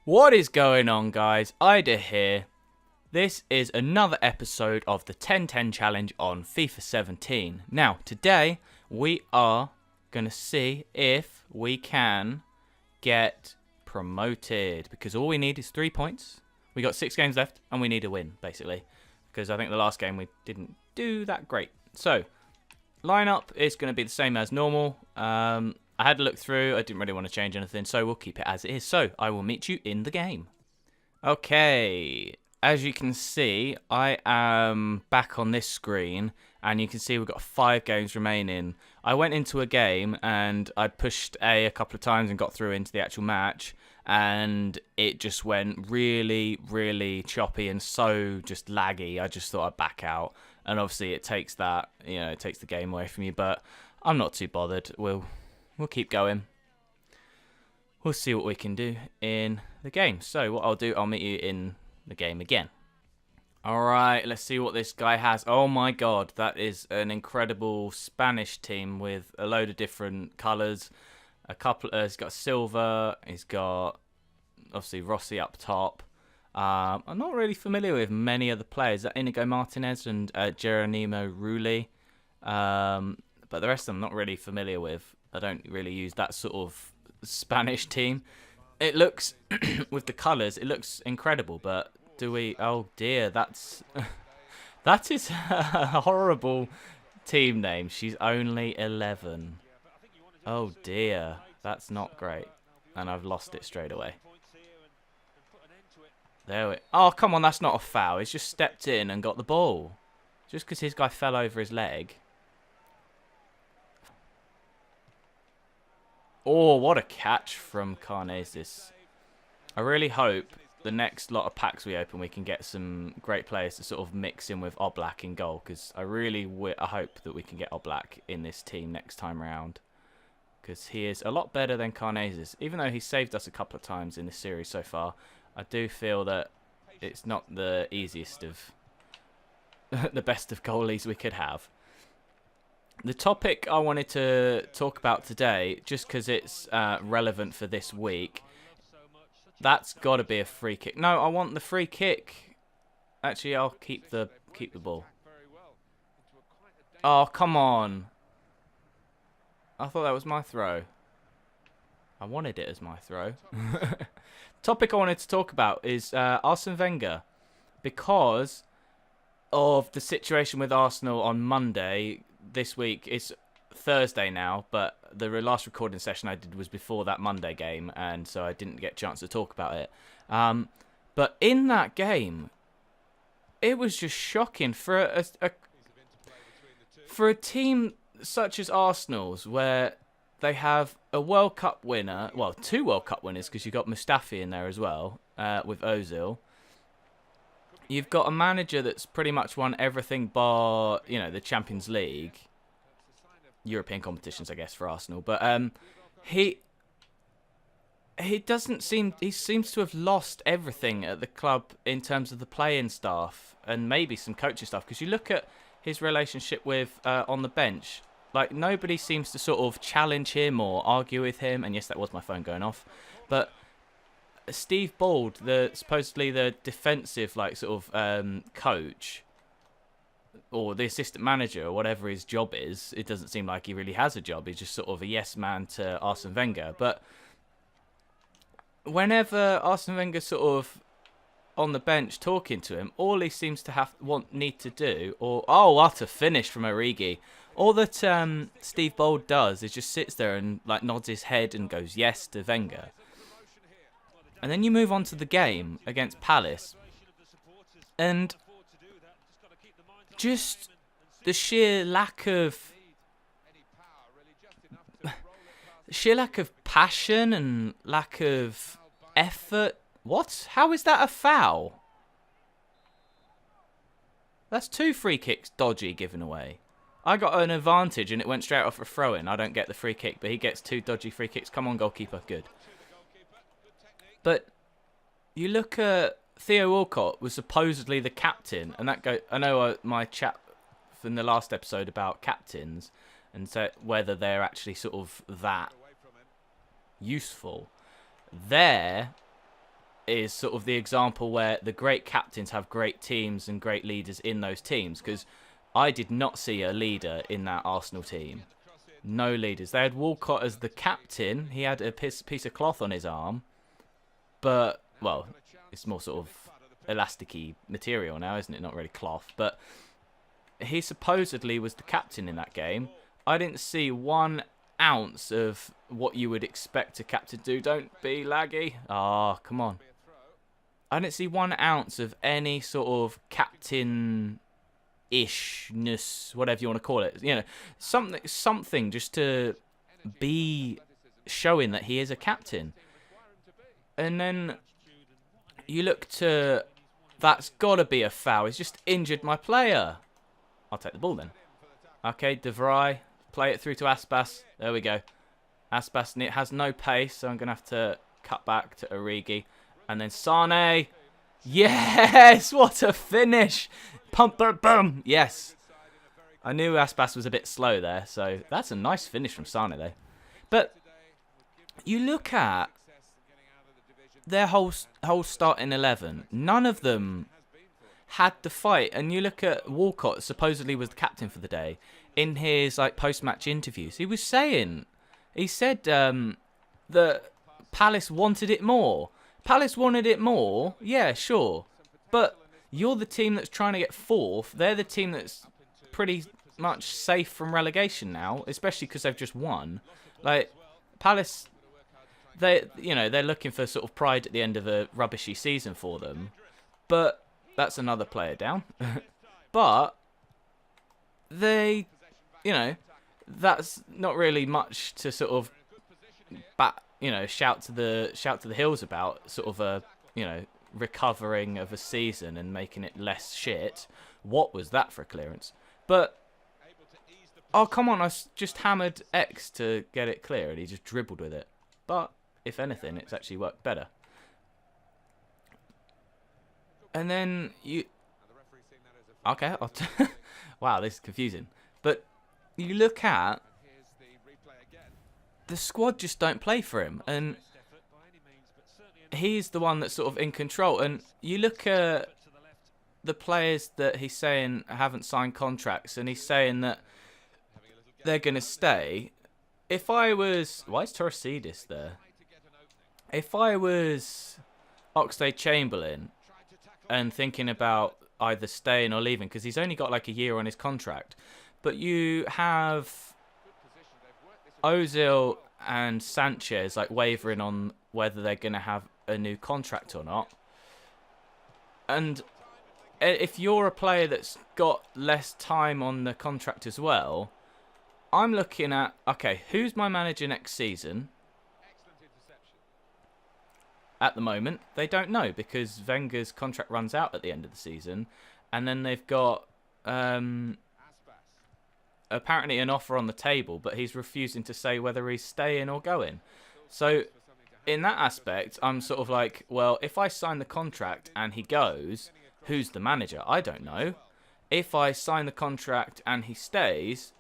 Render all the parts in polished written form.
What is going on, guys? Ida here. This is another episode of the 10-10 challenge on FIFA 17. Now, today we are going to see if we can get promoted, because all we need is 3 points. We got 6 games left and we need a win, basically, because I think the last game we didn't do that great. So, lineup is going to be the same as normal. I had to look through. I didn't really want to change anything, so we'll keep it as it is. So, I will meet you in the game. Okay, as you can see, I am back on this screen, and you can see we've got 5 games remaining. I went into a game, and I pushed A couple of times and got through into the actual match, and it just went really, really choppy and so just laggy. I just thought I'd back out, and obviously it takes that, it takes the game away from you, but I'm not too bothered. We'll keep going. We'll see what we can do in the game. So what I'll do, I'll meet you in the game again. Alright, let's see what this guy has. Oh my god, that is an incredible Spanish team with a load of different colours. He's got silver, he's got obviously Rossi up top. I'm not really familiar with many other players. That Inigo Martinez and Geronimo Rulli. But the rest of them I'm not really familiar with. I don't really use that sort of Spanish team. It looks, with the colours, it looks incredible, but do we... Oh dear, that is a horrible team name. She's only 11. Oh dear, that's not great. And I've lost it straight away. There we... Oh, come on, that's not a foul. He's just stepped in and got the ball. Just because his guy fell over his leg. Oh, what a catch from Carnesis. I really hope the next lot of packs we open, we can get some great players to sort of mix in with Oblak in goal. Because I hope that we can get Oblak in this team next time round. Because he is a lot better than Carnesis. Even though he's saved us a couple of times in this series so far, I do feel that it's not the easiest of... the best of goalies we could have. The topic I wanted to talk about today, just because it's relevant for this week, that's got to be a free kick. No, I want the free kick. Actually, I'll keep the ball. Oh, come on. I thought that was my throw. I wanted it as my throw. Topic I wanted to talk about is Arsene Wenger, because of the situation with Arsenal on Monday. This week, it's Thursday now, but the last recording session I did was before that Monday game, and so I didn't get a chance to talk about it. But in that game, it was just shocking for a team such as Arsenal's, where they have a World Cup winner, well, 2 World Cup winners, because you've got Mustafi in there as well, with Ozil. You've got a manager that's pretty much won everything bar, the Champions League. European competitions, I guess, for Arsenal. But he seems to have lost everything at the club in terms of the playing staff and maybe some coaching staff. Because you look at his relationship with on the bench, like nobody seems to sort of challenge him or argue with him. And yes, that was my phone going off. But Steve Bould, supposedly the defensive coach or the assistant manager or whatever his job is, it doesn't seem like he really has a job. He's just sort of a yes man to Arsene Wenger. But whenever Arsene Wenger's sort of on the bench talking to him, all he seems to need to do, what a finish from Origi. All that Steve Bould does is just sits there and nods his head and goes yes to Wenger. And then you move on to the game against Palace, and just the sheer lack of passion and lack of effort. What? How is that a foul? That's 2 free kicks dodgy given away. I got an advantage and it went straight off a throw-in. I don't get the free kick, but he gets 2 dodgy free kicks. Come on, goalkeeper. Good. But you look at Theo Walcott was supposedly the captain, and I know my chat from the last episode about captains and so whether they're actually sort of that useful. There, is sort of the example where the great captains have great teams and great leaders in those teams, because I did not see a leader in that Arsenal team. No leaders. They had Walcott as the captain. He had a piece of cloth on his arm, but, well, it's more sort of elasticy material now, isn't it? Not really cloth, but he supposedly was the captain in that game. I didn't see 1 ounce of what you would expect a captain to do. Don't be laggy. Ah, come on. I didn't see 1 ounce of any sort of captain-ishness, whatever you want to call it. You know, something just to be showing that he is a captain. And then you look to, that's got to be a foul. He's just injured my player. I'll take the ball then. Okay, De Vrij, play it through to Aspas. There we go. Aspas has no pace, so I'm going to have to cut back to Origi. And then Sane. Yes! What a finish! Pump, bum, bum. Yes. I knew Aspas was a bit slow there, so that's a nice finish from Sane, though. But you look at their whole starting 11. None of them had the fight. And you look at Walcott, supposedly was the captain for the day. In his post-match interviews, he said that Palace wanted it more. Palace wanted it more, yeah, sure. But you're the team that's trying to get 4th. They're the team that's pretty much safe from relegation now, especially because they've just won. Like, Palace, they're looking for sort of pride at the end of a rubbishy season for them. But that's another player down. But they, that's not really much to sort of shout to the hills about, sort of a, recovering of a season and making it less shit. What was that for a clearance? But, oh, come on, I just hammered X to get it clear and he just dribbled with it. But, if anything, it's actually worked better. And then you... Okay, wow, this is confusing. But you look at... the squad just don't play for him, and he's the one that's sort of in control. And you look at the players that he's saying haven't signed contracts, and he's saying that they're going to stay. If I was... Why is Torresidis there? If I was Oxlade-Chamberlain and thinking about either staying or leaving, because he's only got like a year on his contract, but you have Ozil and Sanchez wavering on whether they're going to have a new contract or not. And if you're a player that's got less time on the contract as well, I'm looking at, okay, who's my manager next season? At the moment, they don't know, because Wenger's contract runs out at the end of the season, and then they've got apparently an offer on the table, but he's refusing to say whether he's staying or going. So in that aspect, I'm sort of like, well, if I sign the contract and he goes, who's the manager? I don't know. If I sign the contract and he stays,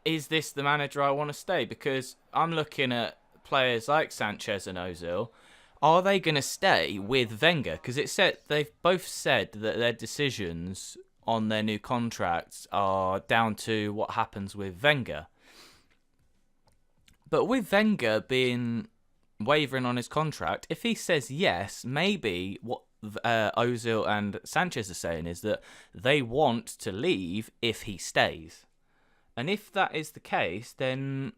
is this the manager I want to stay? Because I'm looking at players like Sanchez and Ozil. Are they going to stay with Wenger? Because they've both said that their decisions on their new contracts are down to what happens with Wenger. But with Wenger being wavering on his contract, if he says yes, maybe what Ozil and Sanchez are saying is that they want to leave if he stays. And if that is the case, then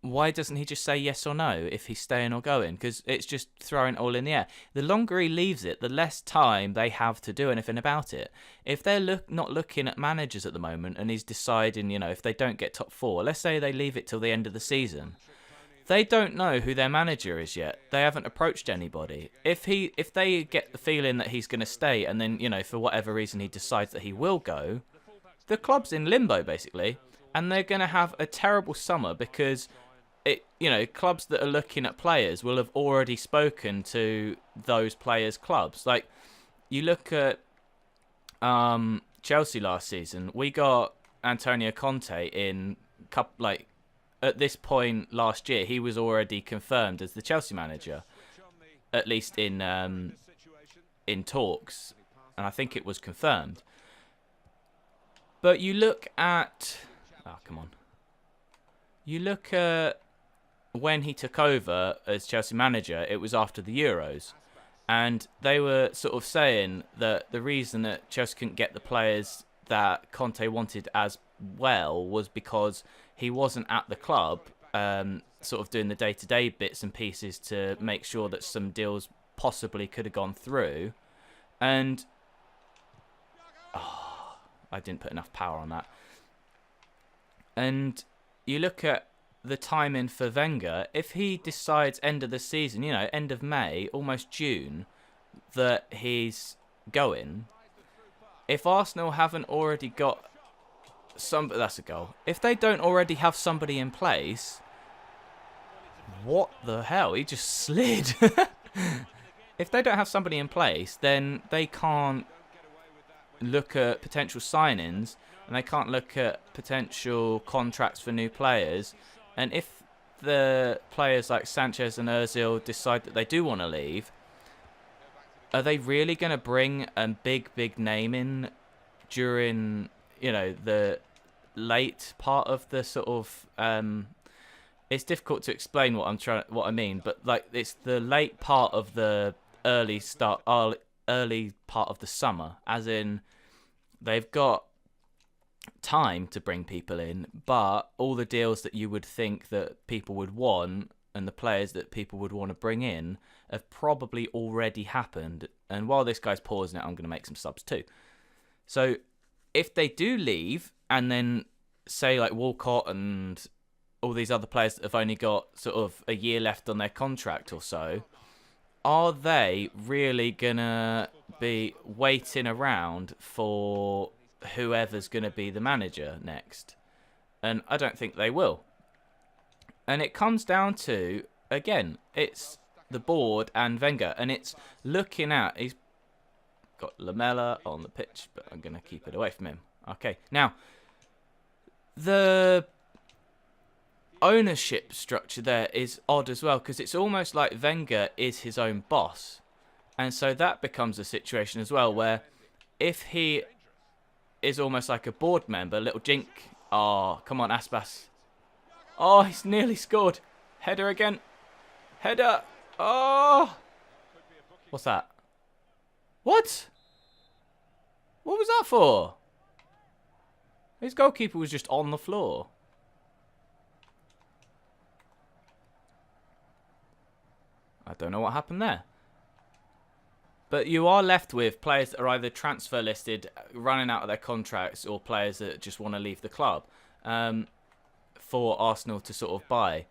why doesn't he just say yes or no if he's staying or going? Because it's just throwing it all in the air. The longer he leaves it, the less time they have to do anything about it. If they're not looking at managers at the moment and he's deciding, if they don't get top 4, let's say they leave it till the end of the season, they don't know who their manager is yet. They haven't approached anybody. If they get the feeling that he's going to stay and then, for whatever reason he decides that he will go, the club's in limbo basically, and they're going to have a terrible summer because clubs that are looking at players will have already spoken to those players' clubs. Like, you look at Chelsea last season. We got Antonio Conte in at this point last year. He was already confirmed as the Chelsea manager. at least in talks, and I think it was confirmed. But you look at, oh come on, you look at when he took over as Chelsea manager. It was after the Euros, and they were sort of saying that the reason that Chelsea couldn't get the players that Conte wanted as well was because he wasn't at the club, sort of doing the day-to-day bits and pieces to make sure that some deals possibly could have gone through. And I didn't put enough power on that. And you look at the timing for Wenger. If he decides end of the season, you know, end of May, almost June, that he's going, if Arsenal haven't already got somebody, that's a goal. If they don't already have somebody in place, what the hell? He just slid. If they don't have somebody in place, then they can't look at potential signings, and they can't look at potential contracts for new players. And if the players like Sanchez and Ozil decide that they do want to leave, are they really going to bring a big name in during, you know, the late part of the sort of it's difficult to explain what I mean, but like it's the late part of the early part of the summer, as in they've got time to bring people in, but all the deals that you would think that people would want and the players that people would want to bring in have probably already happened. And while this guy's pausing it, I'm going to make some subs too. So if they do leave, and then say like Walcott and all these other players that have only got sort of a year left on their contract or so, are they really going to be waiting around for whoever's going to be the manager next? And I don't think they will. And it comes down to, again, it's the board and Wenger, and it's looking at, he's got Lamella on the pitch, but I'm going to keep it away from him. Okay, now, the ownership structure there is odd as well, because it's almost like Wenger is his own boss. And so that becomes a situation as well, where if he is almost like a board member, little jink, oh, come on, Aspas. Oh, he's nearly scored. Header again. Header. Oh. What's that? What? What was that for? His goalkeeper was just on the floor. I don't know what happened there. But you are left with players that are either transfer listed, running out of their contracts, or players that just want to leave the club for Arsenal to sort of buy.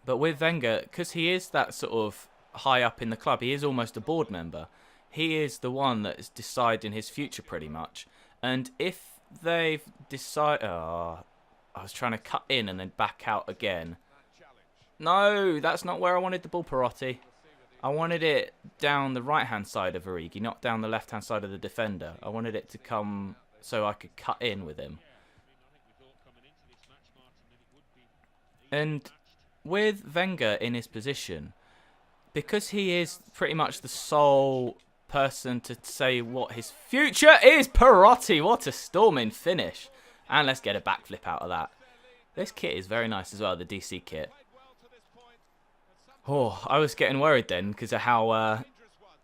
But with Wenger, because he is that sort of high up in the club, he is almost a board member. He is the one that is deciding his future pretty much. And if they've decided... Oh, I was trying to cut in and then back out again. No, that's not where I wanted the ball, Perotti. I wanted it down the right-hand side of Origi, not down the left-hand side of the defender. I wanted it to come so I could cut in with him. And with Wenger in his position, because he is pretty much the sole person to say what his future is, Perotti, what a storming finish. And let's get a backflip out of that. This kit is very nice as well, the DC kit. Oh, I was getting worried then because of how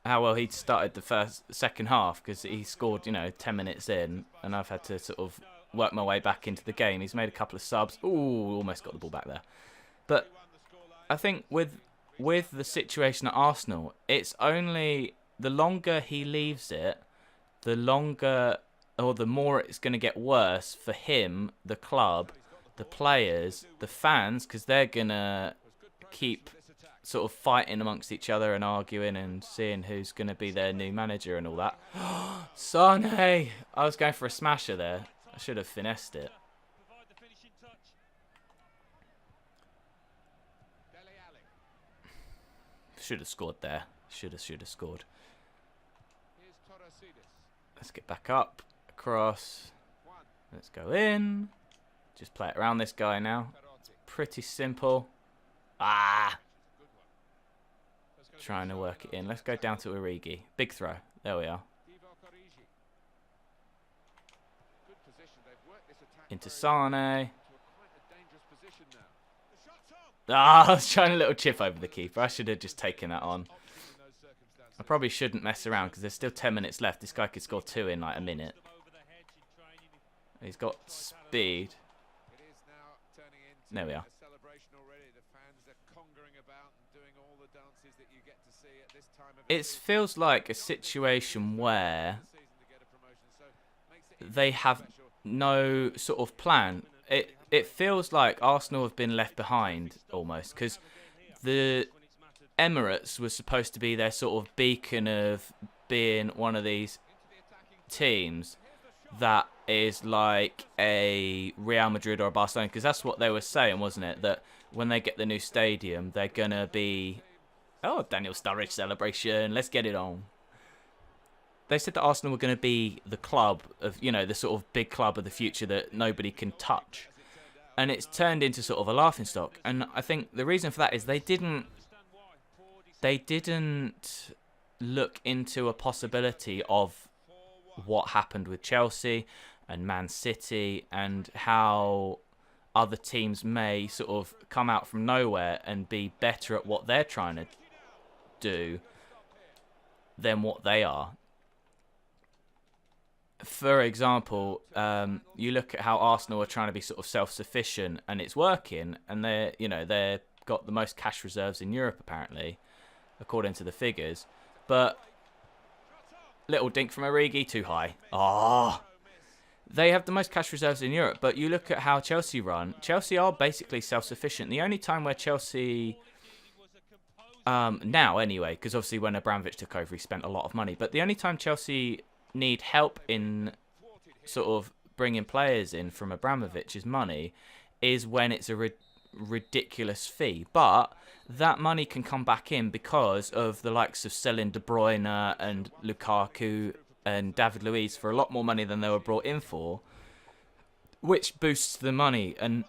well he'd started the second half, because he scored, you know, 10 minutes in, and I've had to sort of work my way back into the game. He's made a couple of subs. Ooh, almost got the ball back there. But I think with the situation at Arsenal, it's only the longer he leaves it, the longer or the more it's going to get worse for him, the club, the players, the fans, because they're going to keep sort of fighting amongst each other and arguing and seeing who's going to be their new manager and all that. Sane! I was going for a smasher there. I should have finessed it. Should have scored there. Should have scored. Let's get back up. Across. Let's go in. Just play it around this guy now. It's pretty simple. Ah! trying to work it in. Let's go down to Origi. Big throw. There we are. Into Sane. Ah, I was trying a little chip over the keeper. I should have just taken that on. I probably shouldn't mess around because there's still 10 minutes left. This guy could score 2 in like a minute. He's got speed. There we are. It feels like a situation where they have no sort of plan. It feels like Arsenal have been left behind almost, because the Emirates was supposed to be their sort of beacon of being one of these teams that is like a Real Madrid or a Barcelona, because that's what they were saying, wasn't it? That when they get the new stadium, they're going to be... Oh, Daniel Sturridge celebration. Let's get it on. They said that Arsenal were going to be the club of, you know, the sort of big club of the future that nobody can touch. And it's turned into sort of a laughingstock. And I think the reason for that is they didn't look into a possibility of what happened with Chelsea and Man City and how other teams may sort of come out from nowhere and be better at what they're trying to do than what they are. For example, you look at how Arsenal are trying to be sort of self-sufficient and it's working, and they've got the most cash reserves in Europe apparently, according to the figures. But little dink from Origi, too high. Oh, they have the most cash reserves in Europe, but you look at how Chelsea run. Chelsea are basically self-sufficient. The only time where Chelsea, now anyway, because obviously when Abramovich took over, he spent a lot of money. But the only time Chelsea need help in sort of bringing players in from Abramovich's money is when it's a ridiculous fee. But that money can come back in because of the likes of selling De Bruyne and Lukaku and David Luiz for a lot more money than they were brought in for, which boosts the money. And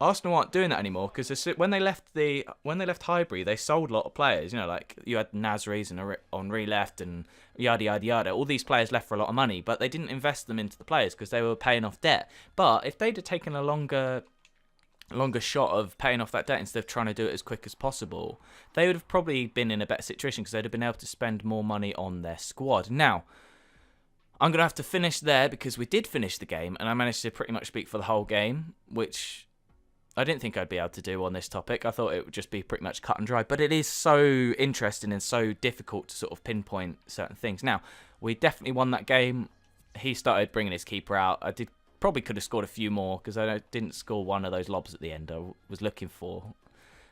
Arsenal aren't doing that anymore, because when they left Highbury, they sold a lot of players. You know, like you had Nasri's and Henry left and yada yada yada. All these players left for a lot of money, but they didn't invest them into the players because they were paying off debt. But if they'd have taken a longer shot of paying off that debt instead of trying to do it as quick as possible, they would have probably been in a better situation because they'd have been able to spend more money on their squad. Now, I'm going to have to finish there because we did finish the game and I managed to pretty much speak for the whole game, which I didn't think I'd be able to do on this topic. I thought it would just be pretty much cut and dry, but it is so interesting and so difficult to sort of pinpoint certain things. Now, we definitely won that game. He started bringing his keeper out. I probably could have scored a few more because I didn't score one of those lobs at the end I was looking for.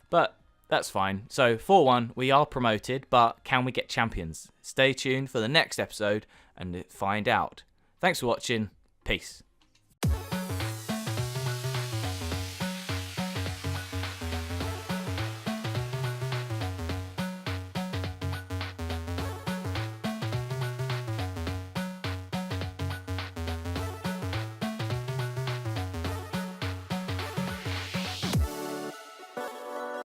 But that's fine. So 4-1, we are promoted, but can we get champions? Stay tuned for the next episode and find out. Thanks for watching. Peace.